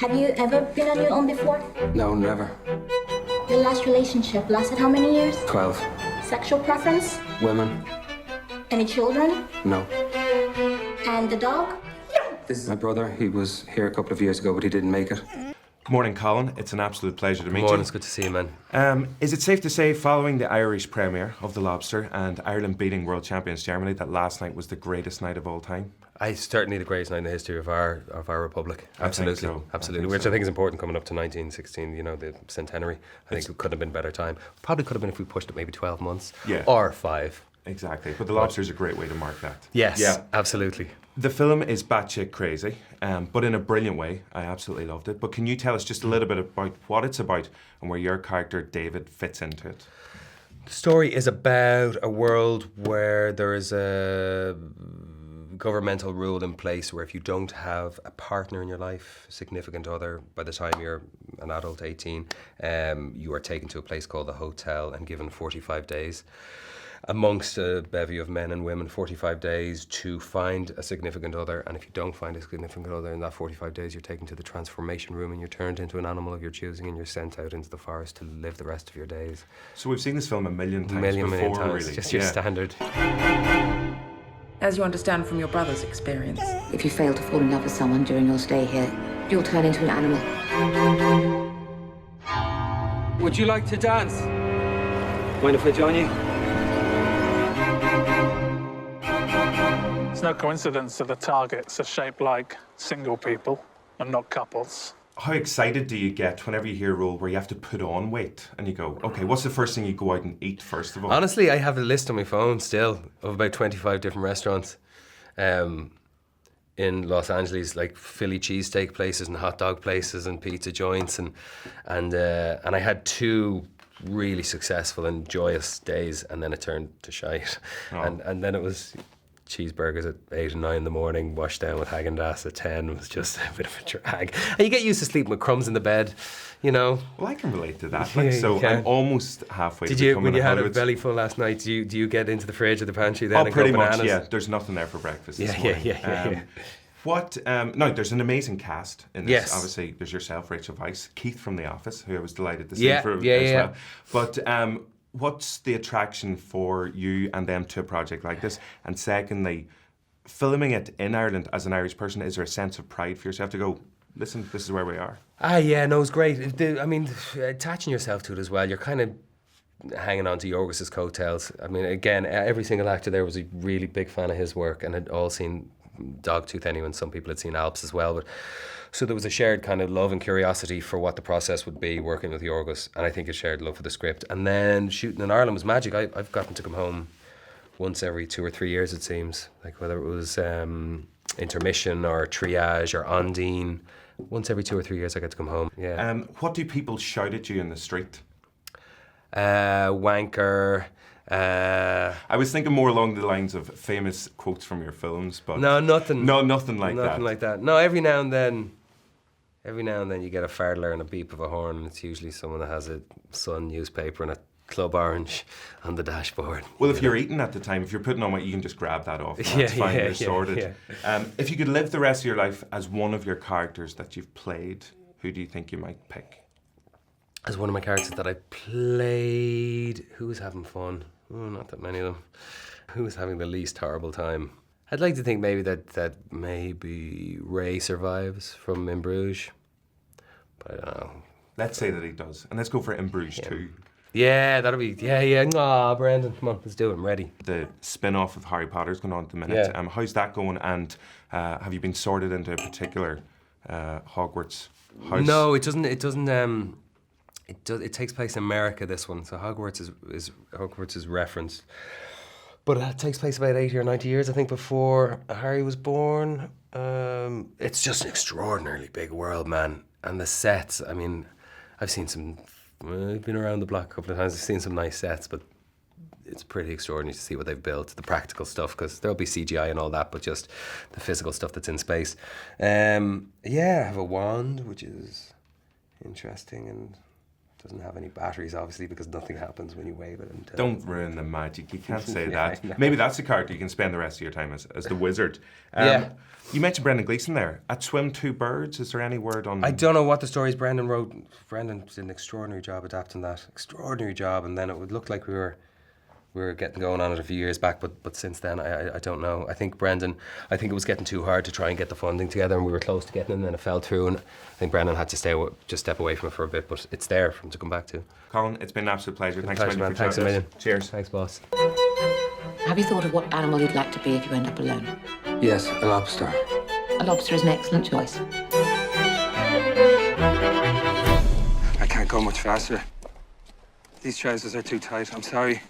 Have you ever been on your own before? No, never. Your last relationship lasted how many years? 12. Sexual preference? Women? Any children? No. And the dog? This is my brother. He was here a couple of years ago, but he didn't make it. Good morning, Colin. It's an absolute pleasure to meet Morning, you. it's good to see you, man. Is it safe to say, following the Irish premiere of The Lobster and Ireland beating world champions Germany, that last night was the greatest night of all time? It's certainly the greatest night in the history of our republic. Absolutely, so. absolutely. I think Which so. I think is important coming up to 1916. You know, the centenary. I think it couldn't have been a better time. Probably could have been if we pushed it maybe 12 months. Yeah. Or 5. Exactly. But The Lobster is a great way to mark that. Yes. Yeah. Absolutely. The film is batshit crazy, but in a brilliant way. I absolutely loved it. But can you tell us just a little bit about what it's about and where your character David fits into it? The story is about a world where there is a governmental rule in place where if you don't have a partner in your life, a significant other, by the time you're an adult, 18, you are taken to a place called the hotel and given 45 days amongst a bevy of men and women, 45 days to find a significant other. And if you don't find a significant other in that 45 days, you're taken to the transformation room and you're turned into an animal of your choosing and you're sent out into the forest to live the rest of your days. So we've seen this film a million times Million before, times, really. just your standard. As you understand from your brother's experience. If you fail to fall in love with someone during your stay here, you'll turn into an animal. Would you like to dance? Mind if I join you? It's no coincidence that the targets are shaped like single people and not couples. How excited do you get whenever you hear a role where you have to put on weight and you go, okay, what's the first thing you go out and eat first of all? Honestly, I have a list on my phone still of about 25 different restaurants in Los Angeles, like Philly cheesesteak places and hot dog places and pizza joints, and I had 2 really successful and joyous days, and then it turned to shite, and then it was cheeseburgers at 8 and 9 in the morning, washed down with Häagen-Dazs at 10. It was just a bit of a drag. And you get used to sleeping with crumbs in the bed, you know. Well, I can relate to that. Yeah, Like, you so can. I'm almost halfway Did to you, becoming when you a had a Hollywood... belly full last night, do you get into the fridge or the pantry then Oh, and pretty go much, bananas? yeah. There's nothing there for breakfast this morning. Yeah. What, no, there's an amazing cast in this. Yes. Obviously, there's yourself, Rachel Weisz, Keith from The Office, who I was delighted to see Yeah, for yeah, as yeah. well. But what's the attraction for you and them to a project like this? And secondly, filming it in Ireland as an Irish person, is there a sense of pride for yourself to go, listen, this is where we are? Yeah, no, it's great. I mean, attaching yourself to it as well, you're kind of hanging on to Yorgos's coattails. I mean, again, every single actor there was a really big fan of his work and had all seen Dogtooth anyway, and some people had seen Alps as well. But so there was a shared kind of love and curiosity for what the process would be working with Yorgos, and I think a shared love for the script. And then shooting in Ireland was magic. I've gotten to come home once every 2 or 3 years, it seems. Like whether it was intermission or triage or Ondine, once every 2 or 3 years I get to come home. Yeah. What do people shout at you in the street? Wanker. I was thinking more along the lines of famous quotes from your films, but No, nothing. no, nothing like that. Nothing like that. No, every now and then you get a Farreller and a beep of a horn, and it's usually someone that has a Sun newspaper and a Club Orange on the dashboard. Well, if you're eating at the time, if you're putting on weight, you can just grab that off. That's fine, you're sorted. Yeah. If you could live the rest of your life as one of your characters that you've played, who do you think you might pick? As one of my characters that I played, who was having fun? Oh, not that many of them. Who was having the least horrible time? I'd like to think maybe that maybe Ray survives from In Bruges, but I don't know. Let's say that he does, and let's go for In Bruges 2. Yeah, that'll be, yeah. Aw, Brendan, come on, let's do it, I'm ready. The spin-off of Harry Potter's going on at the minute. Yeah. How's that going, and have you been sorted into a particular Hogwarts house? No, it doesn't. It takes place in America, this one, so Hogwarts is referenced. But it takes place about 80 or 90 years, I think, before Harry was born. It's just an extraordinarily big world, man. And the sets, I mean, I've been around the block a couple of times, I've seen some nice sets, but it's pretty extraordinary to see what they've built, the practical stuff, because there'll be CGI and all that, but just the physical stuff that's in space. I have a wand, which is interesting, and Doesn't have any batteries, obviously, because nothing happens when you wave it. And, Don't ruin the magic. You can't say Yeah, that. I know. Maybe that's the character you can spend the rest of your time as the wizard. Yeah. You mentioned Brendan Gleeson there. At Swim Two Birds, is there any word on... I don't know what the stories Brendan wrote. Brendan did an extraordinary job adapting that. Extraordinary job. And then it would look like we were getting going on it a few years back, but since then, I don't know. I think it was getting too hard to try and get the funding together, and we were close to getting it, and then it fell through, and I think Brendan had to just step away from it for a bit, but it's there for him to come back to. Colin, it's been an absolute pleasure. Thanks Pleasure, a million man. for Thanks a chatting million. with us. Cheers. Thanks, boss. Have you thought of what animal you'd like to be if you end up alone? Yes, a lobster. A lobster is an excellent choice. I can't go much faster. These trousers are too tight. I'm sorry.